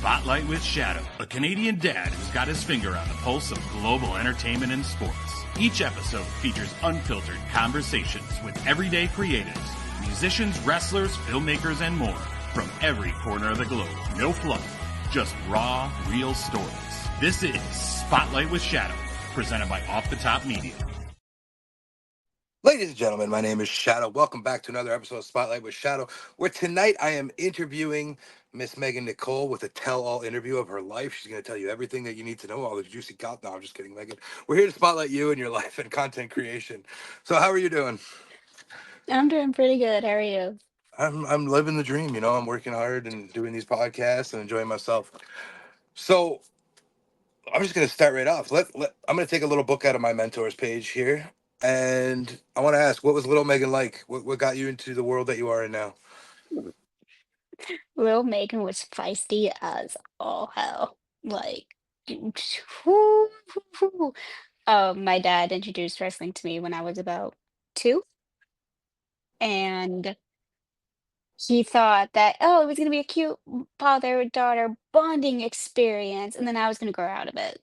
Spotlight with Shadow, a Canadian dad who's got his finger on the pulse of global entertainment and sports. Each episode features unfiltered conversations with everyday creatives, musicians, wrestlers, filmmakers, and more from every corner of the globe. No fluff, just raw, real stories. This is Spotlight with Shadow, presented by Off the Top Media. Ladies and gentlemen, my name is Shadow. Welcome back to another episode of Spotlight with Shadow, where tonight I am interviewing Miss Mehgan Nicole with a tell-all interview of her life. She's going to tell you everything that you need to know, all the juicy gossip. No, I'm just kidding, Mehgan. We're here to spotlight you and your life and content creation. So, how are you doing? I'm doing pretty good. How are you? I'm living the dream. I'm working hard and doing these podcasts and enjoying myself. So, I'm just going to start right off. I'm going to take a little book out of my mentors page here, and I want to ask, what was little Megan like? What got you into the world that you are in now? Lil Megan was feisty as all hell. Like, whoo, whoo, whoo. My dad introduced wrestling to me when I was about two, and he thought that, oh, it was going to be a cute father-daughter bonding experience, and then I was going to grow out of it.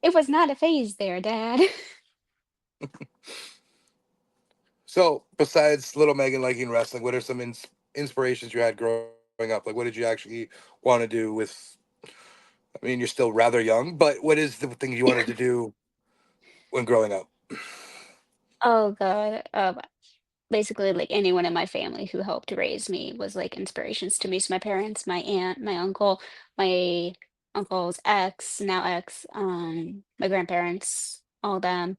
It was not a phase there, Dad. So, besides little Megan liking wrestling, what are some inspirations you had growing up? Like, what did you actually want to do with? I mean, you're still rather young, but what is the thing you wanted to do when growing up? Oh God. Basically like anyone in my family who helped raise me was like inspirations to me. So my parents, my aunt, my uncle, my uncle's ex, now ex, my grandparents, all them.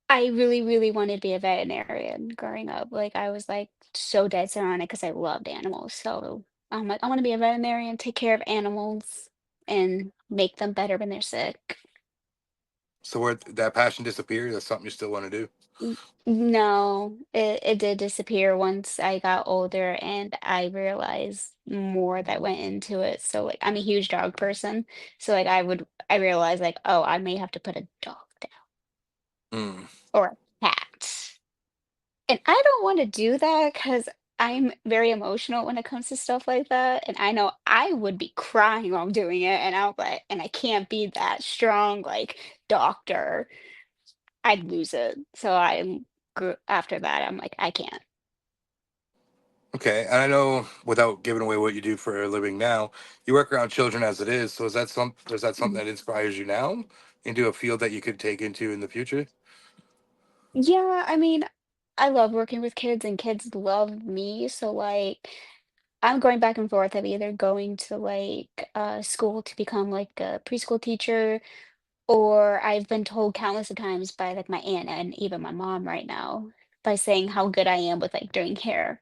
I really, really wanted to be a veterinarian growing up. Like I was like so dead set on it because I loved animals. So I'm like, I want to be a veterinarian, take care of animals and make them better when they're sick. So, where that passion disappeared, that's something you still want to do. No, it did disappear once I got older and I realized more that went into it. So like I'm a huge dog person. So like I realized like, oh, I may have to put a dog down Mm. or a cat. And I don't want to do that because I'm very emotional when it comes to stuff like that. And I know I would be crying while I'm doing it and I'll like and I can't be that strong like doctor. I'd lose it. So after that, I'm like, I can't. Okay, and I know without giving away what you do for a living now, you work around children as it is. So, is that something Mhm. that inspires you now into a field that you could take into in the future? Yeah, I mean, I love working with kids and kids love me. So like I'm going back and forth of either going to like school to become like a preschool teacher, or I've been told countless of times by like my aunt and even my mom right now by saying how good I am with like doing hair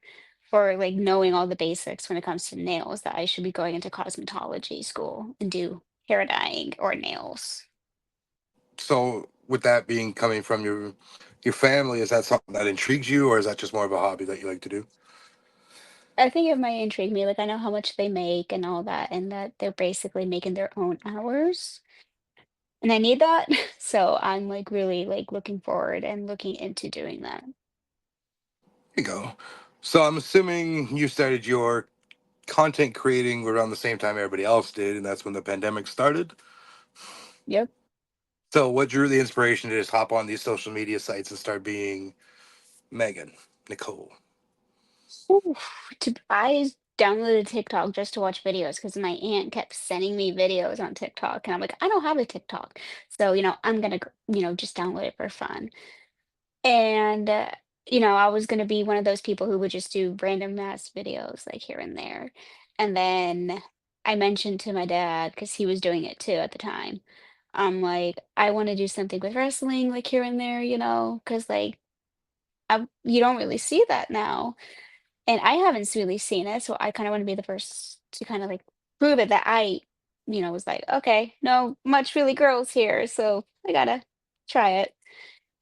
or like knowing all the basics when it comes to nails that I should be going into cosmetology school and do hair dyeing or nails. So, with that being coming from your family, is that something that intrigues you, or is that just more of a hobby that you like to do? I think it might intrigue me. Like I know how much they make and all that, and that they're basically making their own hours. And I need that. So I'm like really like looking forward and looking into doing that. There you go. So I'm assuming you started your content creating around the same time everybody else did, and that's when the pandemic started. Yep. So what drew the inspiration to just hop on these social media sites and start being Megan, Nicole? Ooh, I downloaded TikTok just to watch videos because my aunt kept sending me videos on TikTok, and I'm like, I don't have a TikTok, so I'm gonna just download it for fun. And I was gonna be one of those people who would just do random mass videos like here and there. And then I mentioned to my dad because he was doing it too at the time. I'm like, I want to do something with wrestling, like here and there, because like you don't really see that now. And I haven't really seen it, so I kind of want to be the first to kind of like prove it that I was like, okay, no much really girls here, so I gotta try it.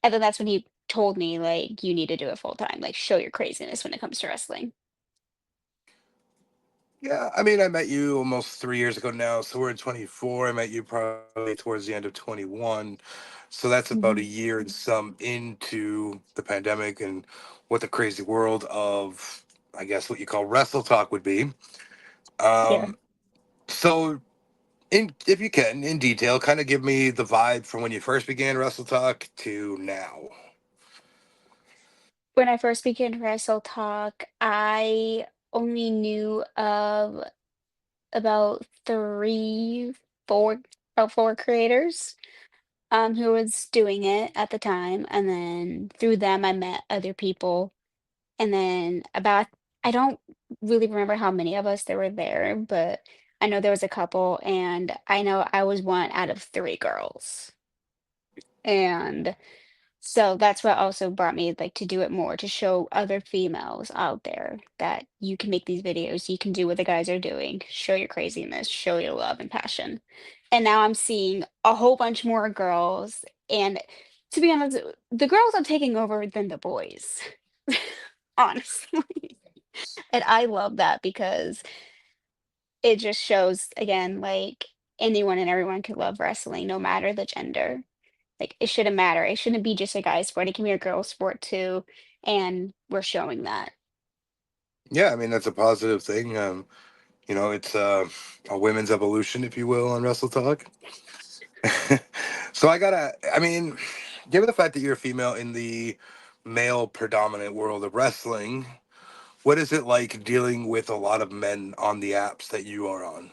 And then that's when he told me like, you need to do it full time, like show your craziness when it comes to wrestling. Yeah, I mean, I met you almost 3 years ago now, so we're in 24. I met you probably towards the end of 21. So that's about a Mhm. year and some into the pandemic and what the crazy world of, I guess, what you call wrestle talk would be. Yeah. Um, So, if you can, in detail, kind of give me the vibe from when you first began Wrestle Talk to now. When I first began Wrestle Talk, I only knew of about three, four, about four creators who was doing it at the time, and then through them I met other people, and then about I don't really remember how many of us there were there, but I know there was a couple, and I know I was one out of three girls, and so that's what also brought me like to do it more, to show other females out there that you can make these videos, you can do what the guys are doing, show your craziness, show your love and passion. And now I'm seeing a whole bunch more girls, and to be honest, the girls are taking over than the boys. Honestly. And I love that because it just shows again, like anyone and everyone can love wrestling, no matter the gender. Like, it shouldn't matter. It shouldn't be just a guy sport. It can be a girl sport too, and we're showing that. Yeah, I mean that's a positive thing. It's a women's evolution, if you will, on Wrestle Talk. So I mean, given the fact that you're a female in the male predominant world of wrestling, what is it like dealing with a lot of men on the apps that you are on?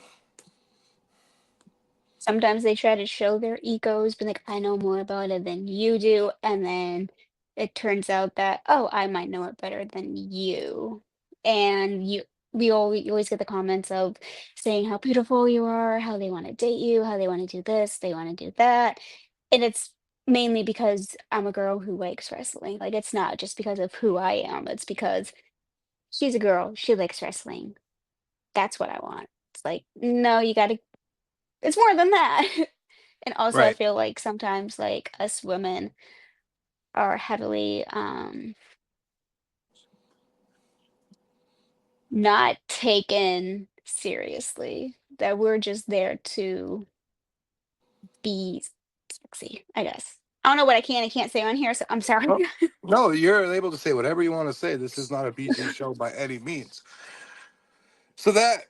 Sometimes they try to show their egos, be like, I know more about it than you do. And then it turns out that, oh, I might know it better than you. And you always get the comments of saying how beautiful you are, how they want to date you, how they want to do this, they want to do that. And it's mainly because I'm a girl who likes wrestling. Like, it's not just because of who I am, it's because she's a girl, she likes wrestling. That's what I want. It's like, no, you gotta, it's more than that. And also, I Right. feel like sometimes, like, us women are heavily, not taken seriously, that we're just there to be sexy, I guess. I don't know what I can and can't say on here, so I'm sorry. Oh, no, you're able to say whatever you want to say. This is not a PG show by any means. So that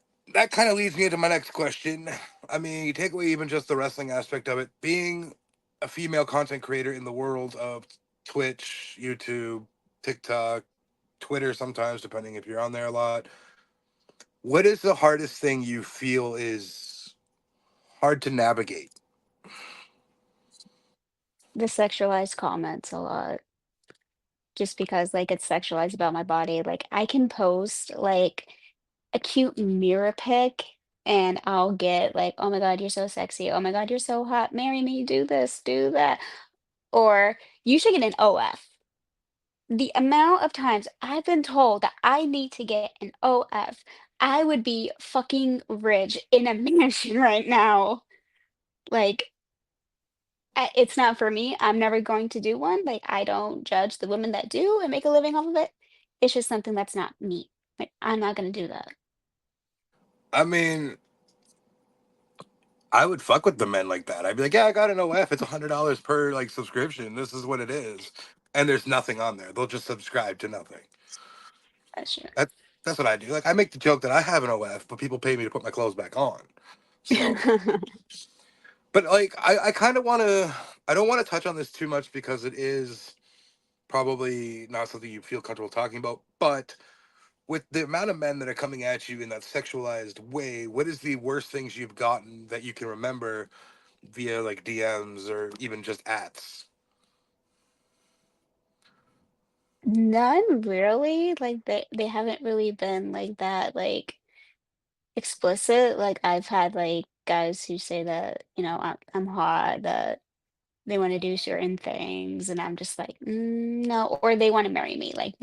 kind of leads me into my next question. I mean, you take away even just the wrestling aspect of it, being a female content creator in the world of Twitch, YouTube, TikTok, Twitter sometimes, depending if you're on there a lot. What is the hardest thing you feel is hard to navigate? The sexualized comments a lot, just because, like, it's sexualized about my body. Like, I can post, like, a cute mirror pic, and I'll get like, "Oh my god, you're so sexy. Oh my god, you're so hot. Marry me. Do this, do that." Or you should get an OF. The amount of times I've been told that I need to get an OF, I would be fucking rich in a mansion right now. Like, it's not for me. I'm never going to do one. Like, I don't judge the women that do and make a living off of it. It's just something that's not me. Like, I'm not gonna do that. I mean, I would fuck with the men like that. I'd be like, yeah, I got an OF. It's $100 per like subscription. This is what it is, and there's nothing on there. They'll just subscribe to nothing. That's true. That that's what I do. Like I make the joke that I have an OF, but people pay me to put my clothes back on. So, but like I kind of want to. I don't want to touch on this too much because it is probably not something you feel comfortable talking about. But with the amount of men that are coming at you in that sexualized way, what is the worst things you've gotten that you can remember via like DMs or even just ats? None really, like, they haven't really been like that, like, explicit. Like, I've had, like, guys who say that, I'm hot, that they wanna do certain things, and I'm just like, no," or they wanna marry me. Like,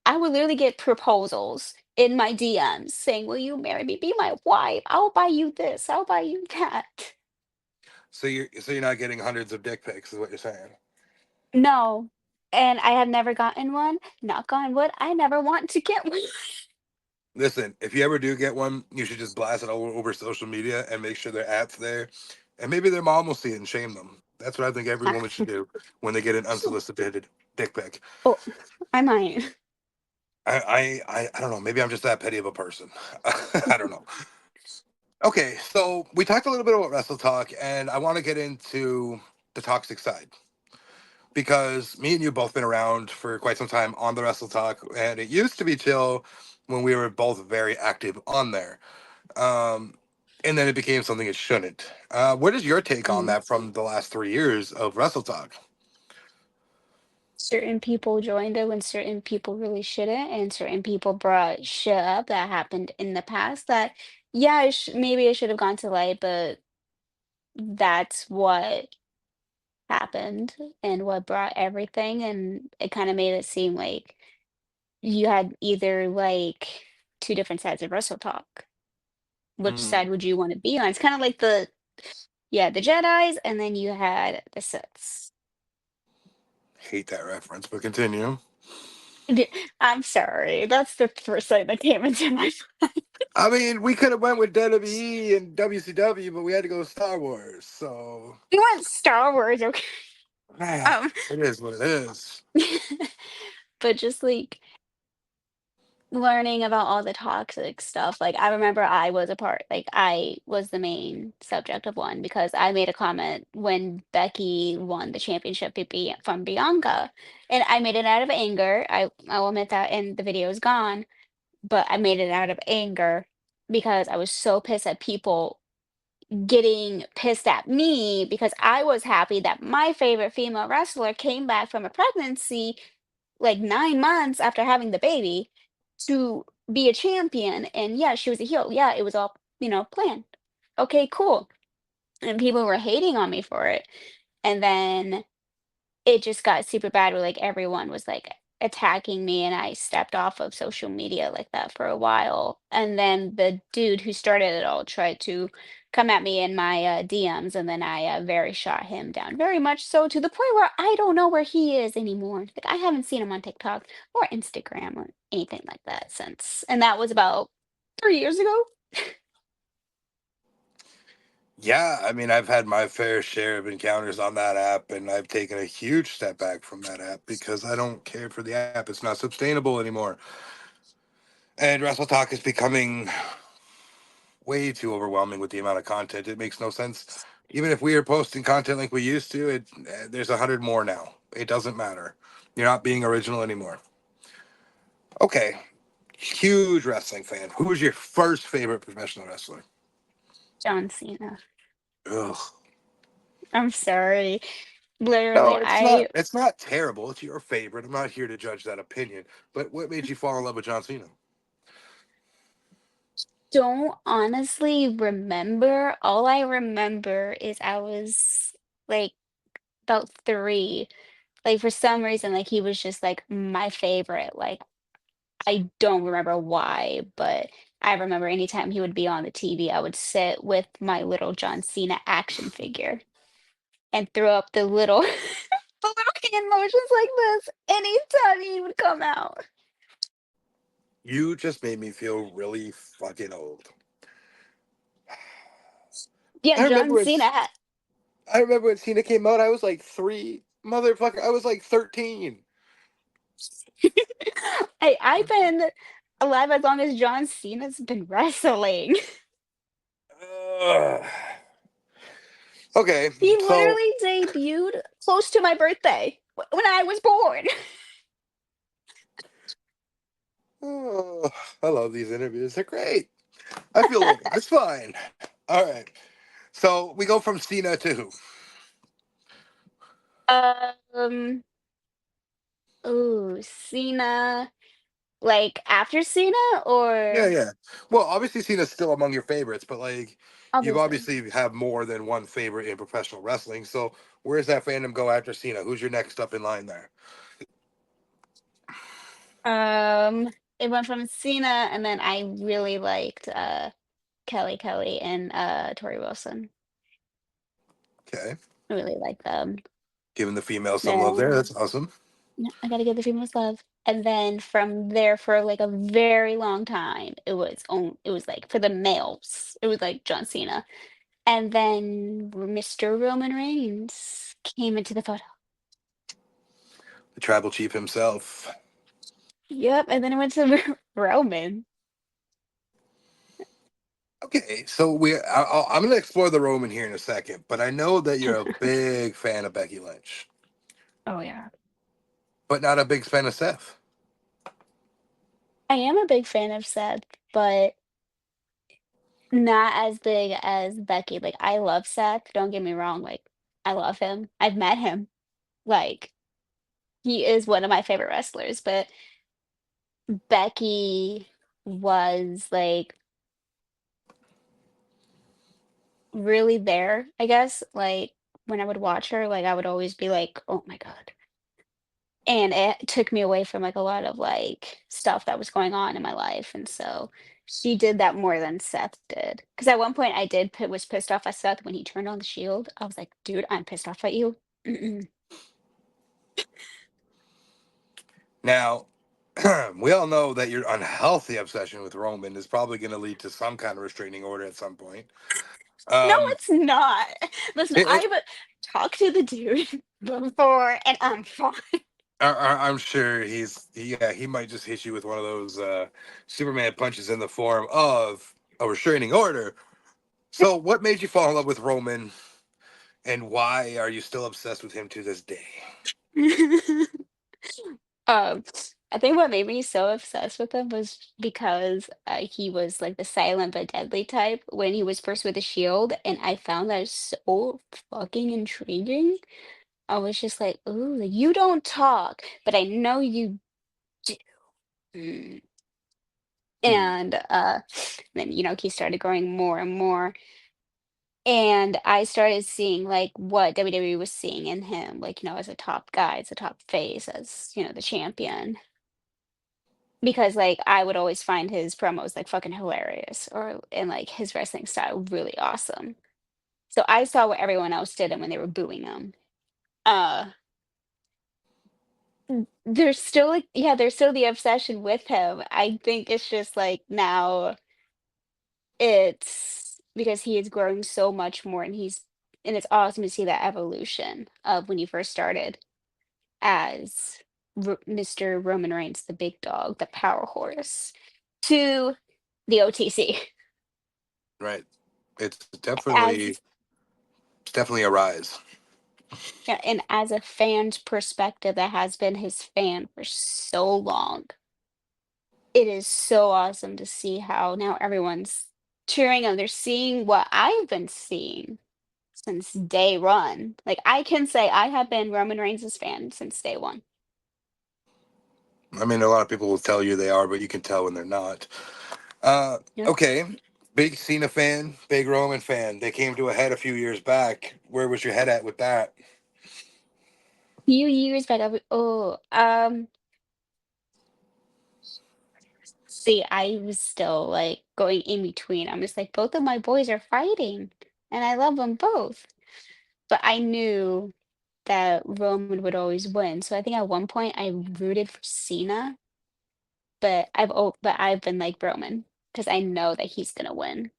I would literally get proposals in my DMs saying, "Will you marry me? Be my wife. I'll buy you this. I'll buy you that." So you're not getting hundreds of dick pics, is what you're saying. No, and I have never gotten one. Knock on wood, I never want to get one. Listen, if you ever do get one, you should just blast it all over social media and make sure their app's there, and maybe their mom will see it and shame them. That's what I think every woman should do when they get an unsolicited dick pic. Oh, I might. I don't know. Maybe I'm just that petty of a person. I don't know. Okay, so we talked a little bit about Wrestle Talk, and I want to get into the toxic side because me and you both been around for quite some time on the Wrestle Talk, and it used to be chill when we were both very active on there. Um, and then it became something it shouldn't. What is your take on Mm. that from the last 3 years of Wrestle Talk? Certain people joined it when certain people really shouldn't, and certain people brought shit up that happened in the past that, yeah, maybe it should have gone to light, but that's what happened and what brought everything, and it kind of made it seem like you had either like two different sides of Russell Talk. Which Mm, side would you want to be on? It's kind of like the Jedis, and then you had the Siths. hate that reference, but continue. I'm sorry, that's the first thing that came into my mind. I mean, we could have went with WWE and WCW, but we had to go Star Wars. So We went Star Wars, okay? Um, it is what it is. but just like learning about all the toxic stuff. Like I remember I was the main subject of one because I made a comment when Becky won the championship from Bianca. And I made it out of anger. I will admit that, and the video is gone, but I made it out of anger because I was so pissed at people getting pissed at me because I was happy that my favorite female wrestler came back from a pregnancy like 9 months after having the baby to be a champion. And yeah, she was a heel. Yeah, it was all, planned. Okay, cool. And people were hating on me for it. And then it just got super bad where like everyone was like attacking me, and I stepped off of social media like that for a while. And then the dude who started it all tried to come at me in my DMs, and then I very shot him down, very much so to the point where I don't know where he is anymore. Like I haven't seen him on TikTok or Instagram or anything like that since, and that was about 3 years ago. Yeah, I mean, I've had my fair share of encounters on that app, and I've taken a huge step back from that app because I don't care for the app. It's not sustainable anymore. And Wrestle Talk is becoming way too overwhelming with the amount of content. It makes no sense. Even if we are posting content like we used to, there's 100 more now. It doesn't matter. You're not being original anymore. Okay, huge wrestling fan. Who was your first favorite professional wrestler? John Cena. Ugh. I'm sorry. No, Literally, it's not. I It's not terrible. It's your favorite. I'm not here to judge that opinion. But what made you fall in love with John Cena? don't honestly remember. All I remember is I was like about 3. Like for some reason, like he was just like my favorite. Like I don't remember why, but I remember anytime he would be on the TV, I would sit with my little John Cena action figure and throw up the little the little hand motions like this anytime he would come out. You just made me feel really fucking old. Yeah, I remember John when Cena had. I remember when Cena came out. I was like 3, motherfucker. I was like 13. I've been alive as long as John Cena's been wrestling. Ugh. Okay, He so literally debuted close to my birthday when I was born. oh, I love these interviews. They're great. I feel old. It's fine. All right. So we go from Cena to who? Um, ooh, Cena. Like after Cena Yeah, or yeah. Well, obviously Cena's still among your favorites, but like you obviously. obviously have more than one favorite in professional wrestling. So where's that fandom go after Cena? Who's your next up in line there? Um, it went from Cena, and then I really liked Kelly and Tori Wilson. Okay. I really like them. Giving the females some love there. Then That's awesome. yeah, I gotta give the females love. And then from there for like a very long time, it was like for the males, it was like John Cena. And then Mr. Roman Reigns came into the photo. The tribal chief himself. Yep, and then it went to Roman. Okay, so I'm going to explore the Roman here in a second, but I know that you're a big fan of Becky Lynch, Oh yeah. but not a big fan of Seth. I am a big fan of Seth, but not as big as Becky. Like I love Seth, don't get me wrong, like I love him. I've met him. Like he is one of my favorite wrestlers, but Becky was like really there, I guess. Like when I would watch her, like I would always be like, "Oh my God." And it took me away from like a lot of like stuff that was going on in my life. And so she did that more than Seth did. Because at one point I was pissed off at Seth when he turned on the shield. I was like, dude, I'm pissed off at you. Mm-mm. Now, we all know that your unhealthy obsession with Roman is probably going to lead to some kind of restraining order at some point. No, Um, it's not. Listen, it, I've talked to the dude before and I'm fine. I'm sure yeah, he might just hit you with one of those Superman punches in the form of a restraining order. So, what made you fall in love with Roman, and why are you still obsessed with him to this day? Um, I think what made me so obsessed with him was because he was like the silent but deadly type when he was first with the shield, and I found that so fucking intriguing. I was just like, "Ooh, you don't talk, but I know you do." Mm. Hmm. And then he started growing more and more, and I started seeing like what WWE was seeing in him, like as a top guy, as a top face, as the champion. Because, like, I would always find his promos, like, fucking hilarious and, like, his wrestling style really awesome. So I saw what everyone else did and when they were booing him. Uh, there's still, like yeah, there's still the obsession with him. I think it's just, like, now it's because he is growing so much more and it's awesome to see that evolution of when he first started as Mr. Roman Reigns, the big dog, the power horse, to the OTC. Right. It's As definitely a rise. Yeah, and as a fan's perspective that has been his fan for so long, it is so awesome to see how now everyone's cheering him. They're seeing what I've been seeing since day one. Like I can say I have been Roman Reigns' fan since day one. I mean, a lot of people will tell you they are, but you can tell when they're not. Uh, Yeah. okay. Big Cena fan, big Roman fan. They came to a head a few years back. Where was your head at with that? Few years back, see, I was still like going in between. I'm just like, both of my boys are fighting, and I love them both. But I knew that Roman would always win. So I think at one point I rooted for Cena, but I've been like Roman because I know that he's gonna win.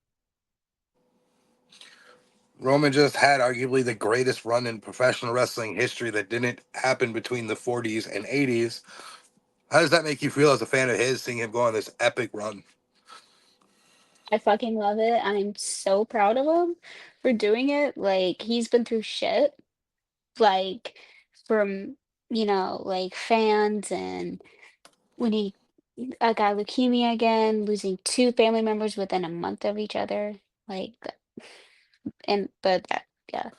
Roman just had arguably the greatest run in professional wrestling history that didn't happen between the 40s and 80s. How does that make you feel as a fan of his, seeing him go on this epic run? I fucking love it. I'm so proud of him for doing it. Like he's been through shit, like from like fans and when he got leukemia again, losing two family members within a month of each other. Like And but that yeah,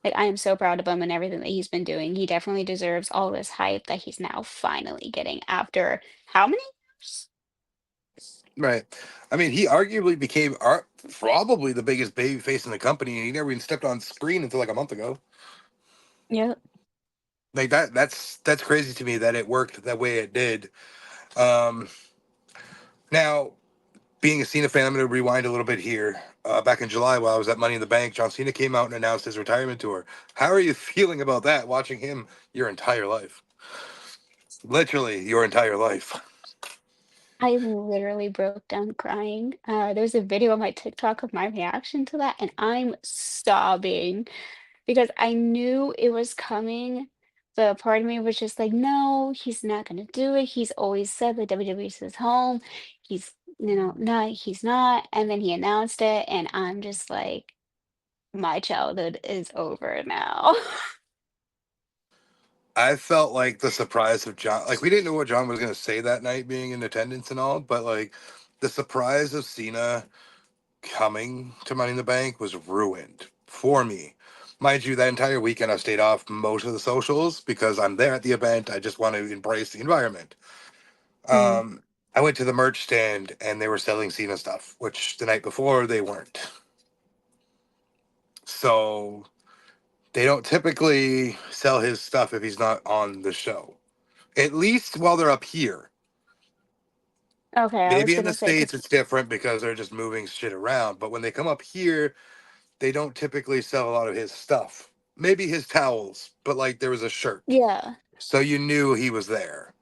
like, I am so proud of him and everything that he's been doing. He definitely deserves all this hype that he's now finally getting after how many years? Right. I mean, he arguably became probably the biggest baby face in the company, and he never even stepped on screen until like a month ago. Yeah. Like that's crazy to me that it worked that way it did. Um, now, being a Cena fan, I'm going to rewind a little bit here. Back in July, while I was at Money in the Bank, John Cena came out and announced his retirement tour. How are you feeling about that? Watching him your entire life, literally your entire life. I literally broke down crying. There's a video on my TikTok of my reaction to that, and I'm sobbing because I knew it was coming, but part of me was just like, "No, he's not gonna do it. He's always said that WWE is his home. He's No, he's not. And then he announced it, and I'm just like, my childhood is over now. I felt like the surprise of John, like we didn't know what John was going to say that night, being in attendance and all, but like the surprise of Cena coming to Money in the Bank was ruined for me. Mind you, that entire weekend I stayed off most of the socials because I'm there at the event. I just want to embrace the environment. Mm. Um, I went to the merch stand and they were selling Cena stuff, which the night before they weren't. So they don't typically sell his stuff if he's not on the show. At least while they're up here. Okay, I was Maybe in the gonna say, States because it's different because they're just moving shit around. But when they come up here, they don't typically sell a lot of his stuff. Maybe his towels, but like there was a shirt. yeah, So you knew he was there.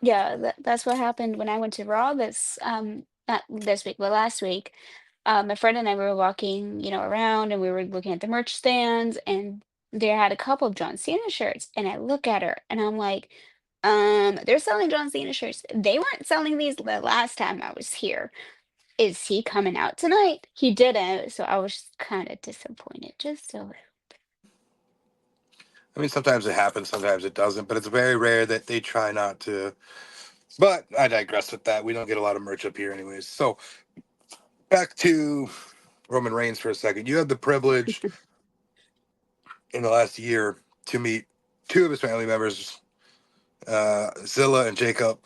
yeah, that's what happened when I went to Raw this not this week, but last week. My friend and I were walking, around, and we were looking at the merch stands, and they had a couple of John Cena shirts. And I look at her and I'm like, they're selling John Cena shirts. They weren't selling these the last time I was here. Is he coming out tonight? He didn't, so I was kind of disappointed, just a little. I mean, sometimes it happens, sometimes it doesn't, but it's very rare that they try not to. But I digress with that. We don't get a lot of merch up here, anyways. So back to Roman Reigns for a second. You had the privilege in the last year to meet two of his family members, Zilla and Jacob.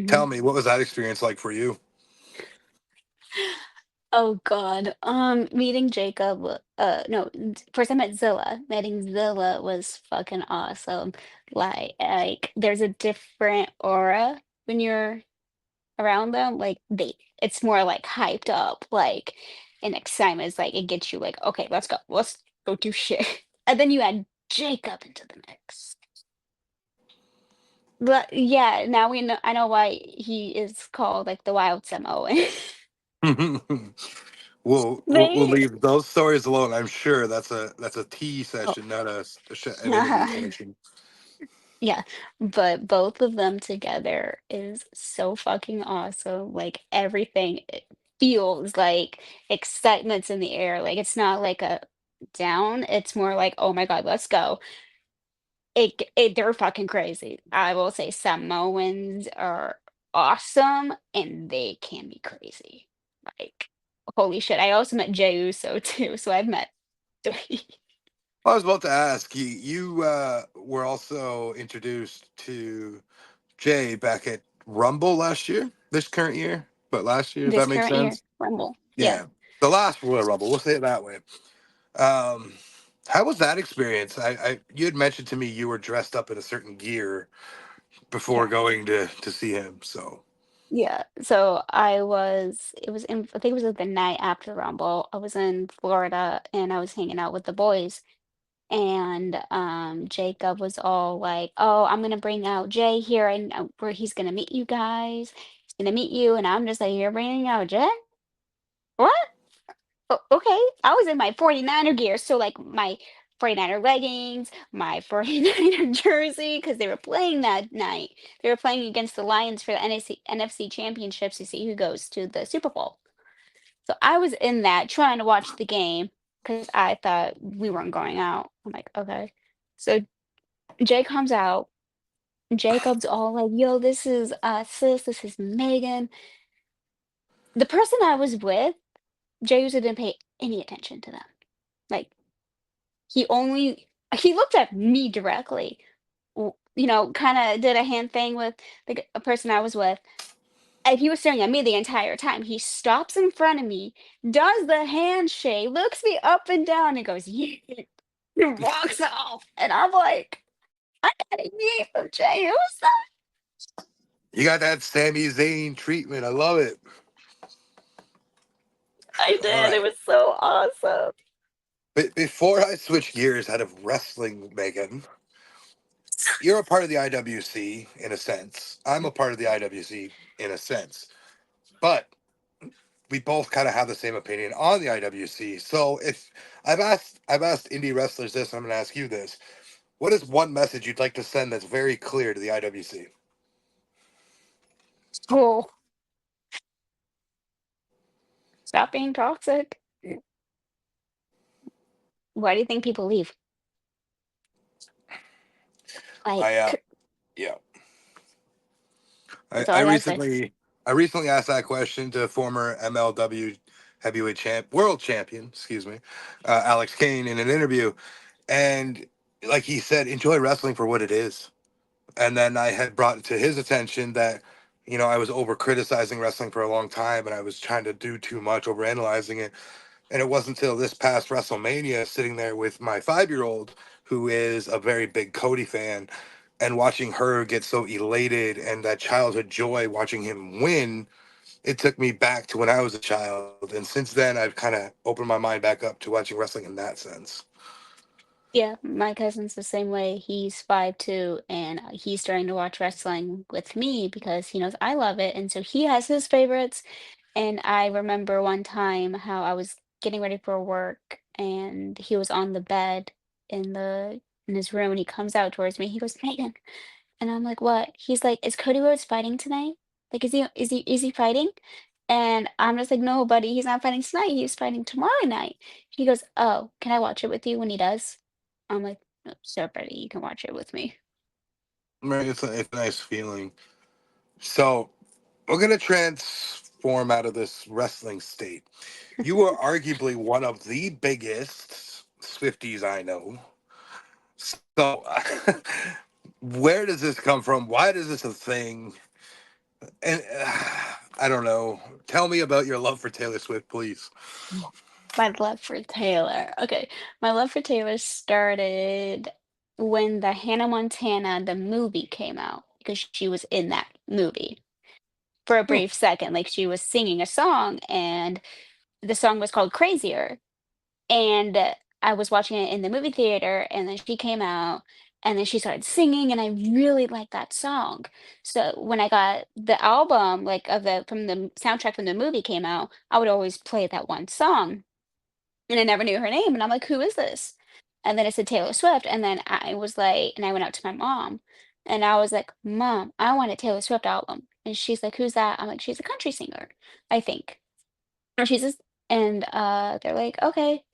Tell Mhm. me, what was that experience like for you? Oh God. Meeting Jacob, no, first I met Zilla. Meeting Zilla was fucking awesome. Like there's a different aura when you're around them. Like it's more like hyped up, like and excitement. It's like it gets you like, okay, let's go do shit. And then you add Jacob into the mix. But yeah, now we know. I know why he is called like the Wild Samoan. We'll They leave those stories alone. I'm sure that's a tea oh. session, not an interview session. Yeah, but both of them together is so fucking awesome. Like everything it feels like excitement's in the air. Like it's not like a down, it's more like, oh my God, let's go. They're fucking crazy. I will say Samoans are awesome and they can be crazy. Like, holy shit. I also met Jey Uso too, so I've met three. I was about to ask you. You were also introduced to Jay back at Rumble last year, this current year, but last year. Does This that make current year, sense? Rumble. Yeah. Yeah, the last Royal Rumble. We'll say it that way. Um, how was that experience? You had mentioned to me you were dressed up in a certain gear before Yeah. going to see him. So. Yeah, so it was I think it was like the night after Rumble. I was in Florida and I was hanging out with the boys. And Jacob was all like, "Oh, I'm gonna bring out Jay here and where he's gonna meet you guys. He's gonna meet you." And I'm just like, "You're bringing out Jay? What? Okay." I was in my 49er gear, so like my 49er leggings, my 49er jersey, because they were playing that night. They were playing against the Lions for the NFC championships to see who goes to the Super Bowl. So I was in that trying to watch the game because I thought we weren't going out. I'm like, okay. So Jay comes out. Jacob's all like, yo, this is sis, this is Megan. The person I was with, Jay usually didn't pay any attention to them. Like he looked at me directly. Kind of did a hand thing with a person I was with. And he was staring at me the entire time. He stops in front of me, does the handshake, looks me up and down, and goes, yeah, he walks off. And I'm like, I got a yeet from Jay Uso. You got that Sami Zayn treatment. I love it. I All did. It right. was so awesome. But before I switch gears out of wrestling, Megan, you're a part of the IWC in a sense. I'm a part of the IWC in a sense. But we both kind of have the same opinion on the IWC. So if I've asked indie wrestlers this, I'm going to ask you this. What is one message you'd like to send that's very clear to the IWC? Oh. Stop being toxic. Why do you think people leave? I Like, yeah. that's I all I gotta say. I recently asked that question to former MLW world champion, excuse me, Alex Kane in an interview, and like he said, enjoy wrestling for what it is. And then I had brought it to his attention that, I was over criticizing wrestling for a long time, and I was trying to do too much, over analyzing it. And it wasn't until this past WrestleMania, sitting there with my 5-year-old, who is a very big Cody fan, and watching her get so elated and that childhood joy watching him win, it took me back to when I was a child. And since then, I've kind of opened my mind back up to watching wrestling in that sense. Yeah, my cousin's the same way. He's 5 too, and he's starting to watch wrestling with me because he knows I love it, and so he has his favorites. And I remember one time how I was getting ready for work, and he was on the bed in his room, and he comes out towards me. He goes, "Megan," and I'm like, "What?" He's like, "Is Cody Rhodes fighting tonight? Like, is he fighting?" And I'm just like, "No, buddy, he's not fighting tonight. He's fighting tomorrow night." He goes, "Oh, can I watch it with you when he does?" I'm like, "No, sure, buddy, you can watch it with me." Right, it's a nice feeling. So we're gonna transform out of this wrestling state. You are arguably one of the biggest Swifties I know. So, where does this come from? Why is this a thing? And I don't know. Tell me about your love for Taylor Swift, please. My love for Taylor. Okay, my love for Taylor started when the Hannah Montana the movie came out because she was in that movie for a Hmm. brief second. Like she was singing a song, and the song was called Crazier. And I was watching it in the movie theater, and then she came out, and then she started singing, and I really liked that song. So when I got the album, like of the from the soundtrack from the movie came out, I would always play that one song. And I never knew her name, and I'm like, "Who is this?" And then it said Taylor Swift, and then I was like and I went out to my mom, and I was like, "Mom, I want a Taylor Swift album." And she's like, "Who's that?" I'm like, "She's a country singer, I think." Or she's just and, they're like, "Okay."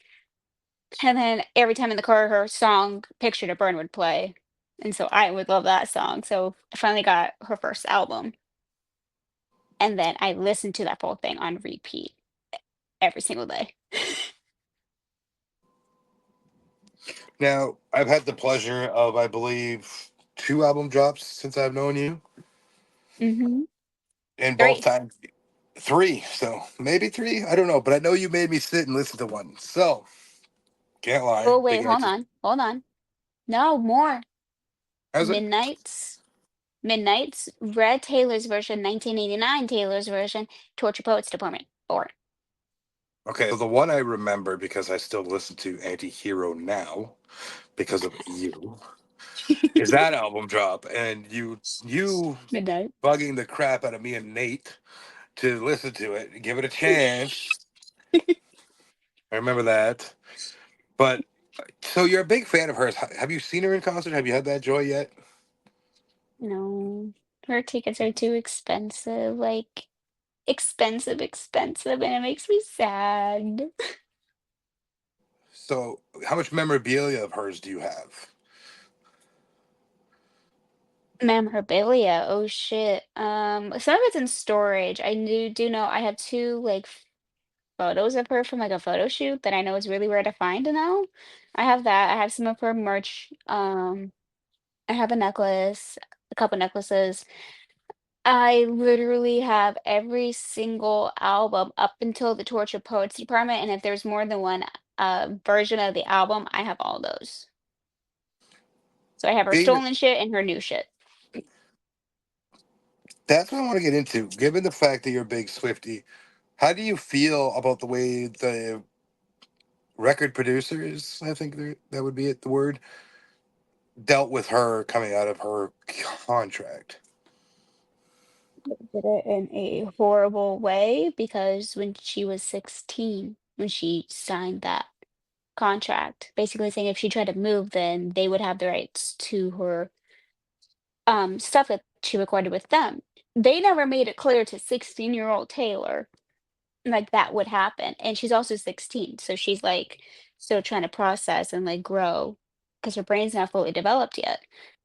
And then every time in the car, her song "Picture to Burn" would play, and so I would love that song, so I finally got her first album, and then I listened to that whole thing on repeat every single day. Now, I've had the pleasure of, I believe, 2 album drops since I've known you, Mhm. and both 3. times 3. So maybe 3. I don't know, but I know you made me sit and listen to one. So can't lie. Oh, wait, Big hold artist. on, hold on. No, more. Has it? Midnights. Midnights, Red Taylor's version, 1989 Taylor's version, Torture Poets Department 4. Okay, so the one I remember because I still listen to Anti-Hero now because of you is that album drop, and you Midnight. bugging the crap out of me and Nate to listen to it, give it a chance. I remember that. But so you're a big fan of hers. Have you seen her in concert? Have you had that joy yet? No, her tickets are too expensive, like expensive, expensive, and it makes me sad. So how much memorabilia of hers do you have? Memorabilia, oh shit. Some of it's in storage. I do know I have two like photos of her from like a photo shoot that I know is really rare to find now. I have that. I have some of her merch. I have a necklace, a couple necklaces. I literally have every single album up until the Torture Poets Department, and if there's more than one version of the album, I have all those. So I have her Being stolen shit and her new shit. That's what I want to get into. Given the fact that you're a big Swifty, how do you feel about the way the record producers, I think that would be it, the word, dealt with her coming out of her contract? Did it in a horrible way because when she was 16, when she signed that contract, basically saying if she tried to move, then they would have the rights to her stuff that she recorded with them. They never made it clear to 16-year-old Taylor like that would happen. And she's also 16, so she's like still trying to process and like grow because her brain's not fully developed yet.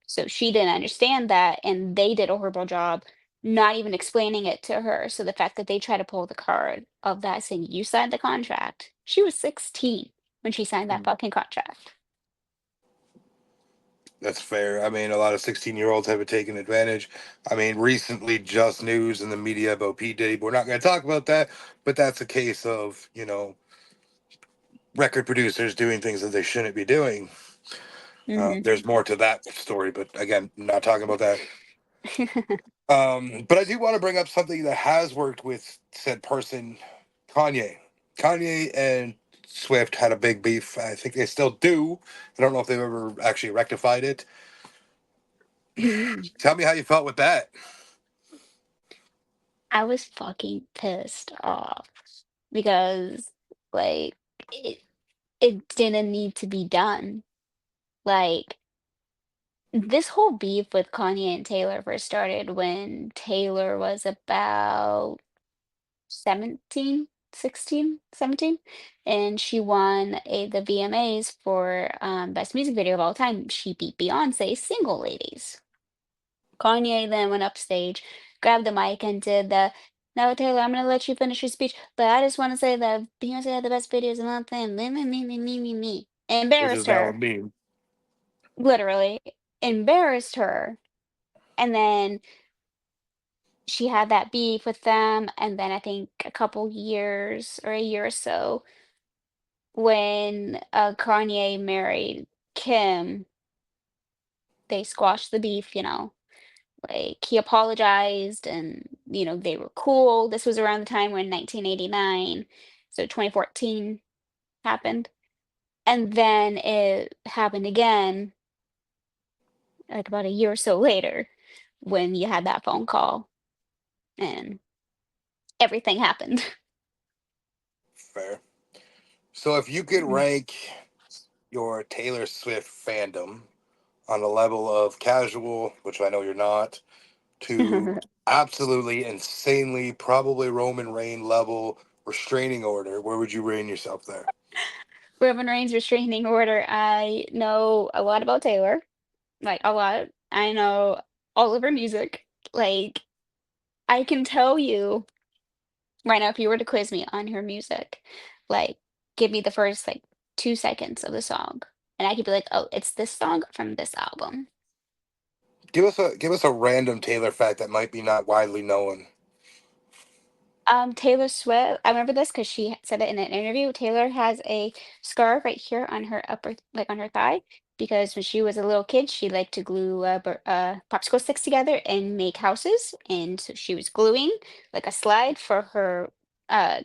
So she didn't understand that, and they did a horrible job not even explaining it to her. So the fact that they try to pull the card of that saying you signed the contract, she was 16 when she signed that Mm. fucking contract. That's fair. I mean, a lot of 16-year-olds have been taken advantage. I mean, recently, just news in the media about P. Diddy, but we're not going to talk about that. But that's a case of, record producers doing things that they shouldn't be doing. Hmm. There's more to that story, but again, not talking about that. But I do want to bring up something that has worked with said person, Kanye. Kanye and Swift had a big beef. I think they still do. I don't know if they've ever actually rectified it. Tell me how you felt with that. I was fucking pissed off because like it it didn't need to be done. Like this whole beef with Kanye and Taylor first started when Taylor was about 17, 16, 17, and she won the VMAs for Best Music Video of All Time. She beat Beyonce's Single Ladies. Kanye then went upstage, grabbed the mic, and did the "No, Taylor, I'm gonna let you finish your speech, but I just want to say that Beyonce had the best videos of all time. Me, me, me, me, me, me, me." Which is Embarrassed now a her, meme. literally embarrassed her. And then she had that beef with them, and then I think a couple years or a year or so when Kanye married Kim, they squashed the beef, like he apologized and they were cool. This was around the time when 1989, so 2014 happened. And then it happened again like about a year or so later when you had that phone call and everything happened. Fair. So if you could Mhm. rank your Taylor Swift fandom on a level of casual, which I know you're not, to absolutely insanely, probably Roman Reign level restraining order, where would you reign yourself there? Roman Reigns restraining order. I know a lot about Taylor, like a lot. I know all of her music. Like I can tell you right now, if you were to quiz me on her music, like give me the first like 2 seconds of the song, and I could be like, oh, it's this song from this album. Give us a random Taylor fact that might be not widely known. Taylor Swift, I remember this because she said it in an interview. Taylor has a scar right here on her upper, like on her thigh, because when she was a little kid, she liked to glue popsicle sticks together and make houses. And so she was gluing like a slide for her uh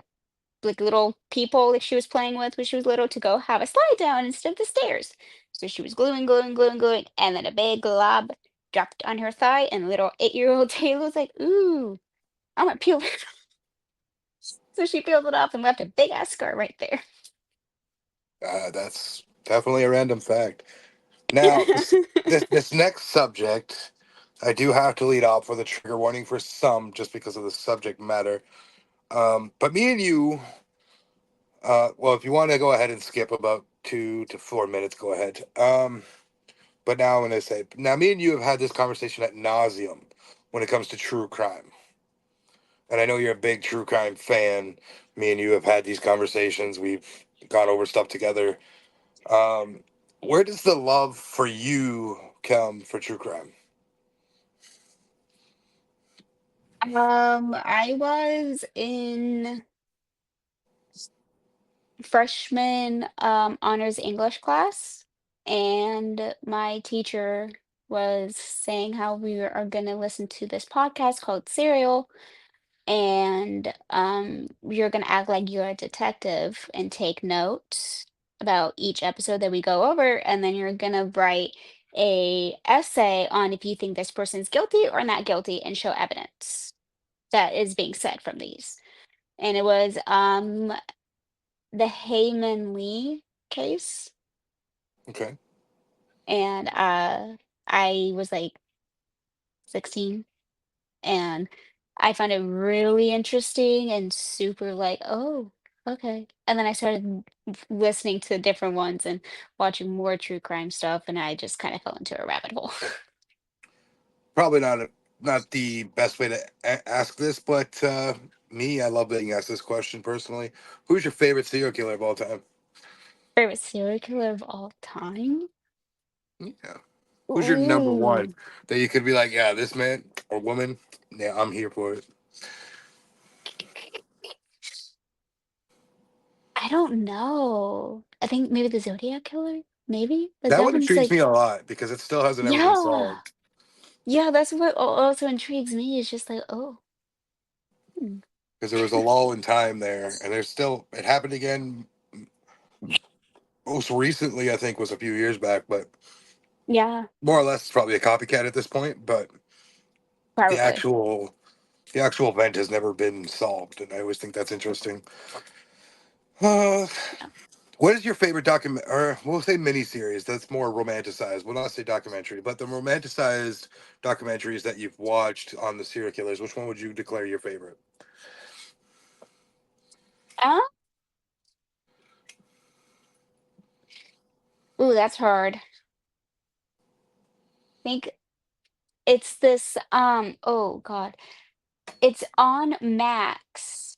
like little people that she was playing with when she was little to go have a slide down instead of the stairs. So she was gluing, gluing, gluing, gluing, and then a big glob dropped on her thigh, and little 8-year-old Taylor was like, "Ooh, I'm gonna peel." So she peeled it off and left a big ass scar right there. That's definitely a random fact. Now, this next subject, I do have to lead off with a trigger warning for some, just because of the subject matter. But me and you, well, if you want to go ahead and skip about 2 to 4 minutes, go ahead. But now I'm going to say, now me and you have had this conversation at nauseum when it comes to true crime. And I know you're a big true crime fan. Me and you have had these conversations. We've gone over stuff together. Um, where does the love for you come for true crime? I was in freshman honors English class, and my teacher was saying how are going to listen to this podcast called Serial, and you're going to act like you're a detective and take notes about each episode that we go over, and then you're going to write a essay on if you think this person's guilty or not guilty and show evidence that is being said from these. And it was the Heyman Lee case, Okay. and I was like 16, and I found it really interesting and super like, oh, okay. And then I started listening to different ones and watching more true crime stuff, and I just kind of fell into a rabbit hole. Probably not the best way to ask this, but me, I love being asked this question personally. Who's your favorite serial killer of all time? Favorite serial killer of all time? Yeah. Who's your number one Ooh, that you could be like, yeah, this man or woman, yeah, I'm here for it. I don't know. I think maybe the Zodiac Killer? Maybe? Like That that one one's intrigues like, me a lot because it still hasn't ever been yeah. solved. Yeah, that's what also intrigues me. It's just like, oh, hmm, Because there was a lull in time there, and there's still it happened again. Most recently, I think, was a few years back, but yeah, more or less, it's probably a copycat at this point. But the probably. actual the actual event has never been solved, and I always think that's interesting. Uh, Yeah. what is your favorite document, or we'll say miniseries that's more romanticized? We'll not say documentary, but the romanticized documentaries that you've watched on the serial killers. Which one would you declare your favorite? Uh, ooh, that's hard. I think it's this, oh God. It's on Max,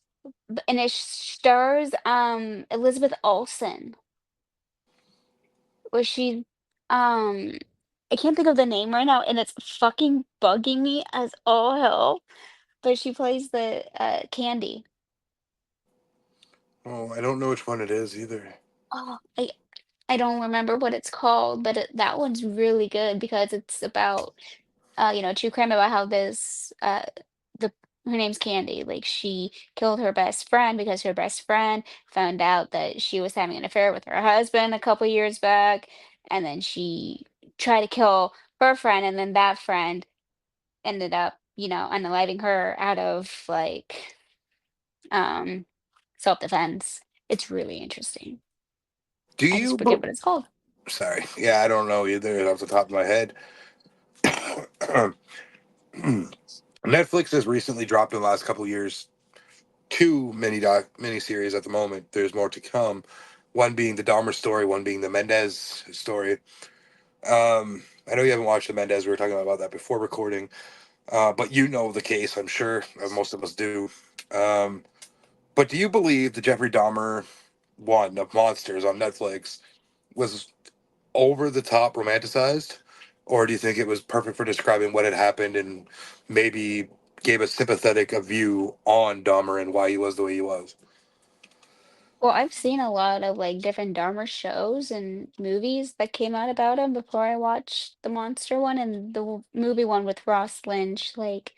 and it stars Elizabeth Olsen, where she um I can't think of the name right now, and it's fucking bugging me as all hell. But she plays the Candy. Oh, I don't know which one it is either. Oh, I don't remember what it's called, but that one's really good because it's about true crime about how this the her name's Candy. Like she killed her best friend because her best friend found out that she was having an affair with her husband a couple years back, and then she tried to kill her friend, and then that friend ended up, unaliving her out of like um self-defense. It's really interesting. Do I just you? forget what it's called. Sorry, yeah, I don't know either off the top of my head. Netflix has recently dropped in the last couple of years two mini series at the moment. There's more to come. One being the Dahmer story, one being the Mendez story. I know you haven't watched the Mendez. We were talking about that before recording, but you know the case. I'm sure most of us do. Um, but do you believe the Jeffrey Dahmer one of Monsters on Netflix was over the top romanticized, or do you think it was perfect for describing what had happened and maybe gave a sympathetic a view on Dahmer and why he was the way he was? Well, I've seen a lot of like different Dahmer shows and movies that came out about him before I watched the monster one and the movie one with Ross Lynch. Like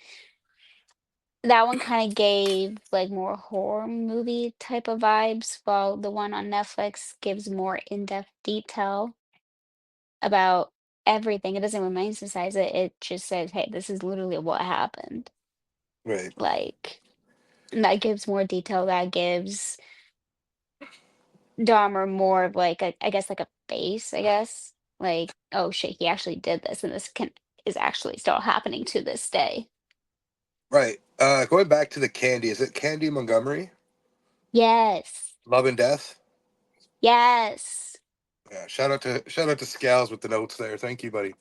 that one kind of gave like more horror movie type of vibes, while the one on Netflix gives more in-depth detail about everything. It doesn't romanticize it. It just says, hey, this is literally what happened. Right, Like, and that gives more detail. That gives Dahmer more of like I guess like a face, I guess. Like, oh shit, he actually did this, and this can is actually still happening to this day. right. Going back to the Candy, is it Candy Montgomery? Yes. Love and Death. Yes. Yeah, shout out to Scales with the notes there. Thank you, buddy.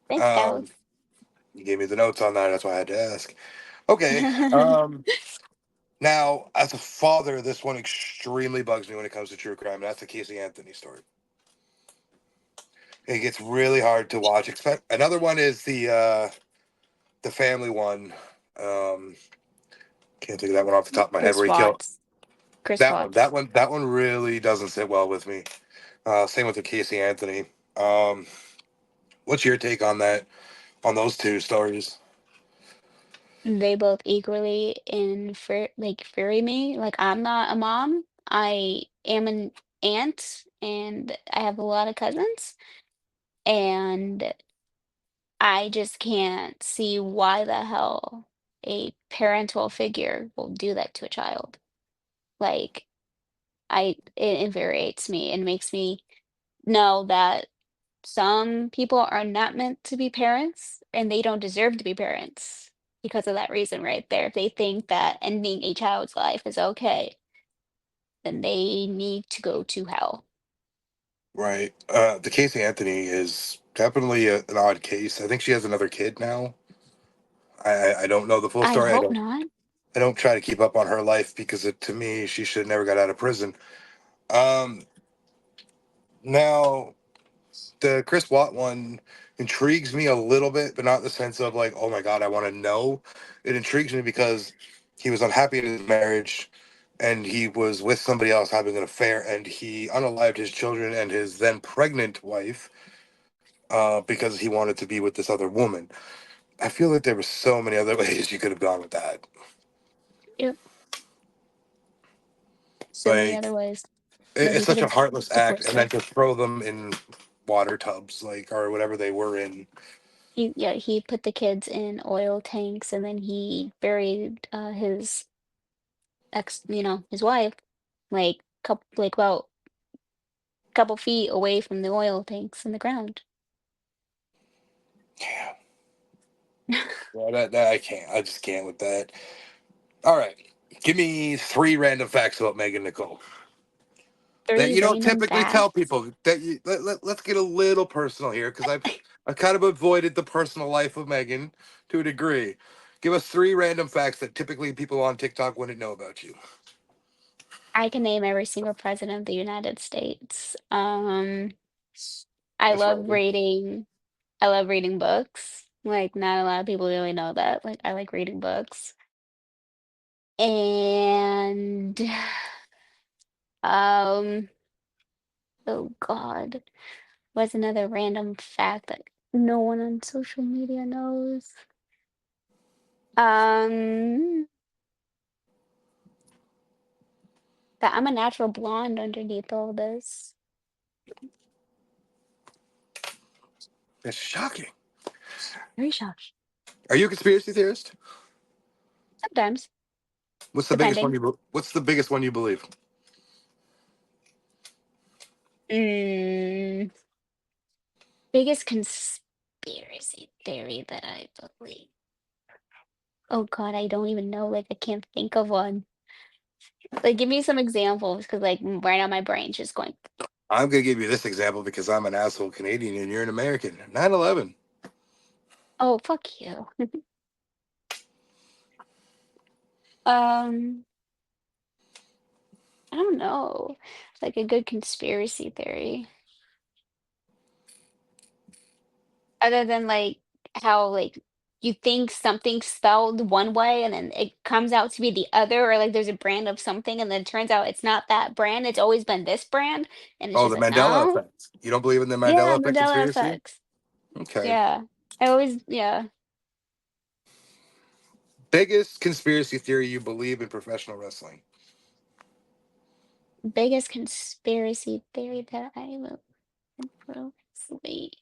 Thanks, Um, Gals. you gave me the notes on that. That's why I had to ask. Okay. Now, as a father, this one extremely bugs me when it comes to true crime. And that's the Casey Anthony story. It gets really hard to watch. Expect another one is the family one. Um, can't think of that one off the top of my head. Chris Where he killed Watts. Chris that one. That Watts. one. That one really doesn't sit well with me. Same with the Casey Anthony. What's your take on that? On those two stories? They both equally fury me. Like I'm not a mom. I am an aunt and I have a lot of cousins. And I just can't see why the hell a parental figure will do that to a child. Like, it infuriates me and makes me know that some people are not meant to be parents and they don't deserve to be parents. because of that reason right there. If they think that ending a child's life is okay, then they need to go to hell. Right. The Casey Anthony is definitely an odd case. I think she has another kid now. I don't know the full I story. hope not. I don't try to keep up on her life because to me she should have never got out of prison. Um, Now the Chris Watt one intrigues me a little bit, but not in the sense of like, oh my god, I want to know. It intrigues me because he was unhappy in his marriage, and he was with somebody else having an affair, and he unalived his children and his then pregnant wife because he wanted to be with this other woman. I feel like there were so many other ways you could have gone with that. Yep. So many Like other ways that it's he could such a have heartless act, divorced and then her. to throw them in water tubs, like or whatever they were in. He put the kids in oil tanks and then he buried his his wife, like about couple feet away from the oil tanks in the ground. Yeah, well, that I can't. I just can't with that. All right, give me three random facts about Megan Nicole that Three you don't random typically tell facts. people. That let's get a little personal here because I've kind of avoided the personal life of Megan to a degree. Give us three random facts that typically people on TikTok wouldn't know about you. I can name every single president of the United States. I That's love random. reading. I love reading books. Like, not a lot of people really know that. Like, I like reading books. And um, oh God, what's another random fact that no one on social media knows? Um, that I'm a natural blonde underneath all this. That's shocking. Very shocked. Are you a conspiracy theorist? Sometimes, What's the biggest one depending. What's the biggest one you believe? Mm, biggest conspiracy theory that I believe. Oh God, I don't even know. Like, I can't think of one. Like, give me some examples, because like right now my brain's just going, I'm gonna give you this example because I'm an asshole Canadian and you're an American. 9/11. oh, fuck you. Um, I don't know. Like a good conspiracy theory. Other than like how like you think something's spelled one way and then it comes out to be the other, or like there's a brand of something and then it turns out it's not that brand, it's always been this brand, and it's Oh, just the like, Mandela no. effect. You don't believe in the Yeah, Mandela effect Mandela conspiracy? effects. Okay. Yeah. I always, yeah. Biggest conspiracy theory you believe in professional wrestling? Biggest conspiracy theory that I will wait.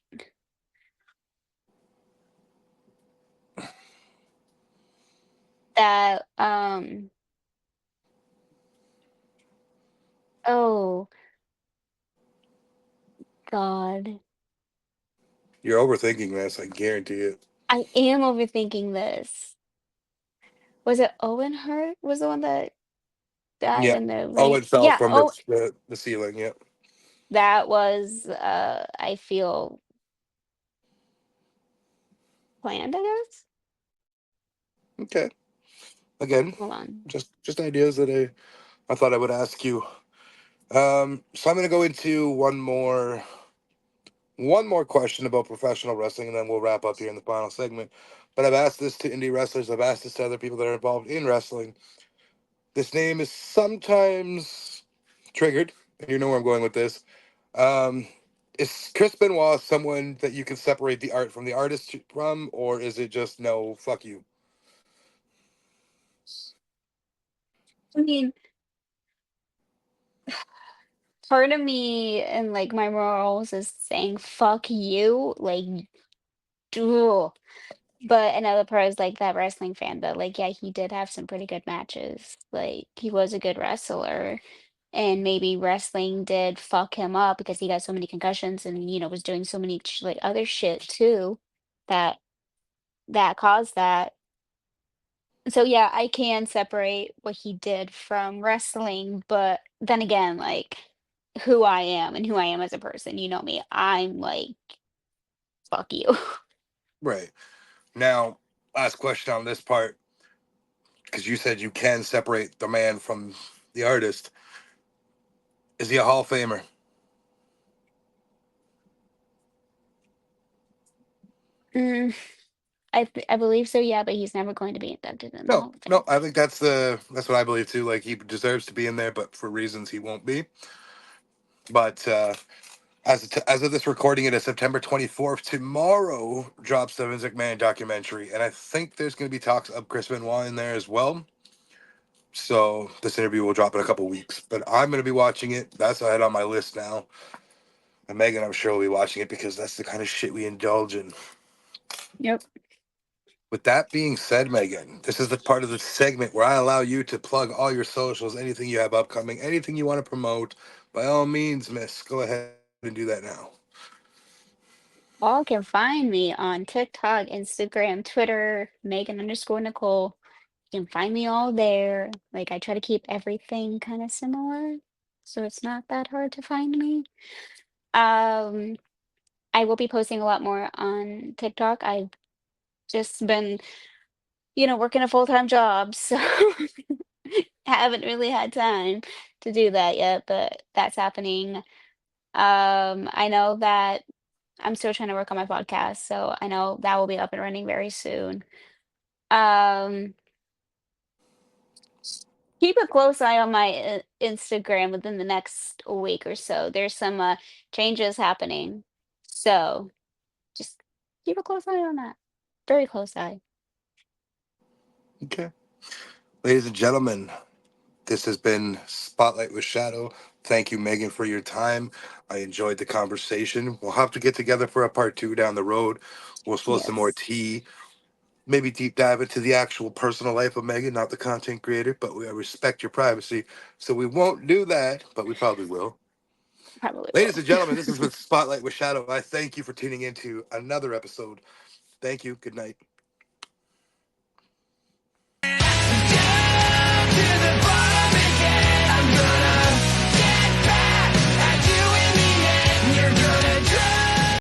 That oh God. You're overthinking this, I guarantee it. I am overthinking this. Was it Owen Hart was the one that died Yeah. in the Oh, ring? it fell Yeah, from oh, the ceiling. Yep. that was I feel planned, I guess. Okay. Again, Hold on. just ideas that I thought I would ask you. So I'm gonna go into one more question about professional wrestling, and then we'll wrap up here in the final segment. But I've asked this to indie wrestlers. I've asked this to other people that are involved in wrestling. This name is sometimes triggered, and you know where I'm going with this. Um, is Chris Benoit someone that you can separate the art from the artist from, or is it just no, fuck you? I mean, part of me and like my morals is saying fuck you, like, ugh. But another part is like that wrestling fan that like, yeah, he did have some pretty good matches. Like, he was a good wrestler. And maybe wrestling did fuck him up because he got so many concussions and was doing so many like other shit too that caused that. So yeah, I can separate what he did from wrestling, but then again, like who I am and who I am as a person, you know me. I'm like, fuck you. Right. Now, last question on this part, because you said you can separate the man from the artist. Is he a Hall of Famer? Mm, I believe so, yeah, but he's never going to be inducted in the No, Hall of no. Fame. I think that's what I believe too. Like he deserves to be in there, but for reasons he won't be. But as of this recording, it is September 24th. Tomorrow drops the Vince McMahon documentary, and I think there's going to be talks of Chris Benoit in there as well. So this interview will drop in a couple weeks, but I'm going to be watching it. That's ahead on my list now. And Megan, I'm sure will be watching it because that's the kind of shit we indulge in. Yep. With that being said, Megan, this is the part of the segment where I allow you to plug all your socials, anything you have upcoming, anything you want to promote. By all means, miss, go ahead and do that now. All can find me on TikTok, Instagram, Twitter, Megan_Nicole. You can find me all there. Like I try to keep everything kind of similar, so it's not that hard to find me. Um, I will be posting a lot more on TikTok. I've just been, working a full-time job, so haven't really had time to do that yet, but that's happening. I know that I'm still trying to work on my podcast, so I know that will be up and running very soon. Um, keep a close eye on my Instagram within the next week or so. There's some changes happening, so just keep a close eye on that. Very close eye. Okay. Ladies and gentlemen, this has been Spotlight with Shadow. Thank you, Megan, for your time. I enjoyed the conversation. We'll have to get together for a part two down the road. We'll spill some more Yes, tea, maybe deep dive into the actual personal life of Megan, not the content creator, but we respect your privacy. So we won't do that, but we probably will. probably Ladies will. and gentlemen, this has been Spotlight with Shadow. I thank you for tuning into another episode. Thank you. Good night.